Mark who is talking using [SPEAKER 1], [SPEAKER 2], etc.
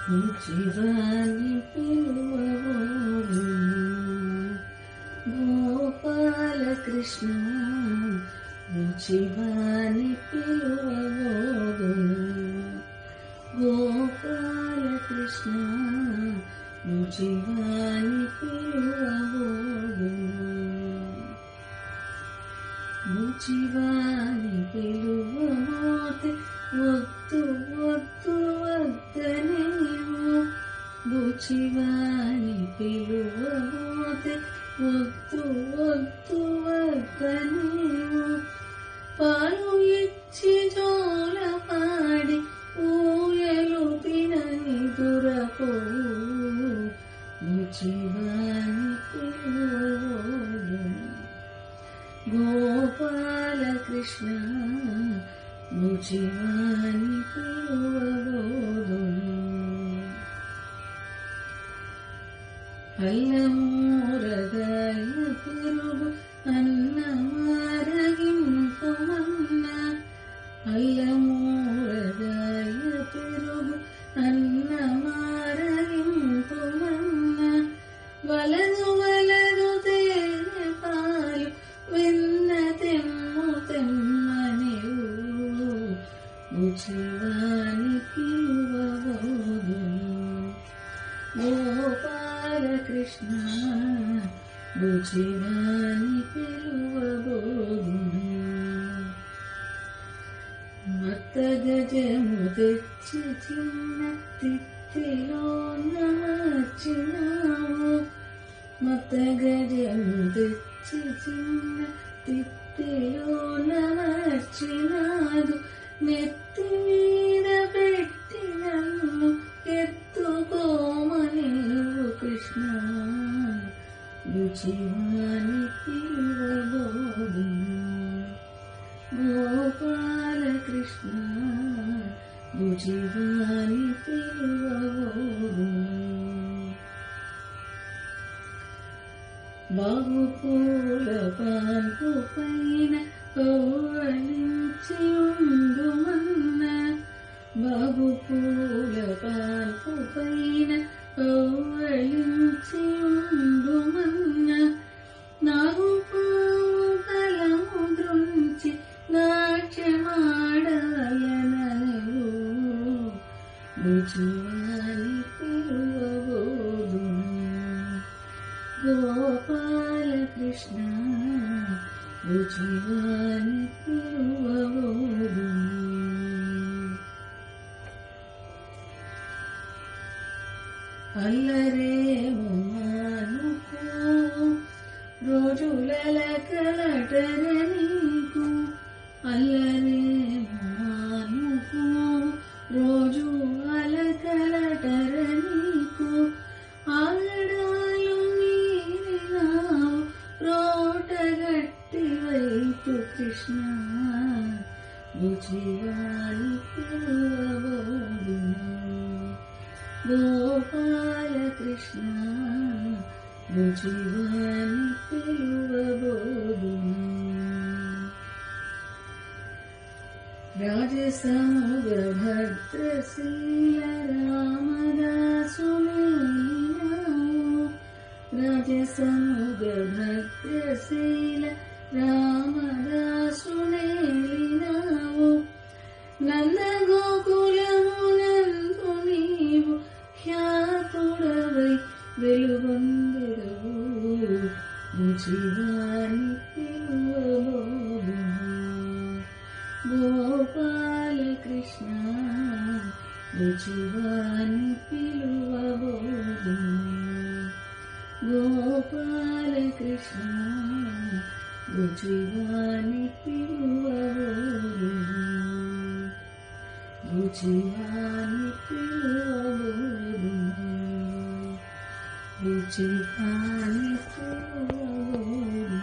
[SPEAKER 1] జీవాన్ని పిలువబోదు గోపాల కృష్ణ జీవాన్ని పిలువబోదు గోపాల కృష్ణ జీవాన్ని పిలువబోదు జీవాన్ని పిలువబోతే వద్దు వద్దు వద్దనేమో బుచివాని పిలువబోతే వద్దు వద్దు వద్దనేమో పాలు ఇచ్చి జోల పాడి ఊయలు తినని దురపోవు బుచివాని పిలువబోదు గోపాల కృష్ణ బుచివాని పిలువబోదును అల్లమూరగాయ పెరుగు అన్నమారగింపుమన్న అల్లమూరగాయ పెరుగు అన్నమారగింపుమన్న వలదు వలదు తేనె పాలు వెన్న తెమ్ము తెమ్మనివు బుచివాని పిలువబోదును గోపాల కృష్ణ బుచివాని పిలువబోదును మత్త గజము తెచ్చి చిన్న తిత్తిలో నమర్చినావు మత్త గజము తెచ్చి చిన్న తిత్తిలో నమర్చినాదు నెత్తి మీద పెట్టి నన్ను ఎత్తుకోమనేవు కృష్ణ బుచివాని పిలువబోదును గోపాల కృష్ణ బుచివాని పిలువబోదును బాహుపూల పాన్పు పైన పౌవళించి ఉండుమన్న బాహుపూల పాన్పు పైన పౌవళించి ఉండుమన్న నాగుపాము బలము దృంచి నాట్యమాడాయనవు బుచివాని పిలువబోదును గోపాల కృష్ణ బుచివాని పిలువబోదును అల్లరేమో మానుకో రోజుల కలటర నీకు అల్లరేమో మానుకో రోజు అలకలటర నీకు ఆగడాలు నీరినావు రోటగట్టి వైపు కృష్ణ బుచివాని పిలువబోదును గోపాల కృష్ణ బుచివాని పిలువబోదును రాజసముగ భద్రశీల రామదాసునేలినావు రాజసముగ భద్రశీల రామదాసునేలినావు నందగోకులమునందు నీవు ఖ్యాతుడవై వెలుగొందెదవు బుచివాని పిలువబోదును గోపాల కృష్ణ బుచివాని పిలువబోదును గోపాల కృష్ణ బుచివాని పిలువబోదును బుచివాని పిలువబోదును బుచివాని పిలువబోదును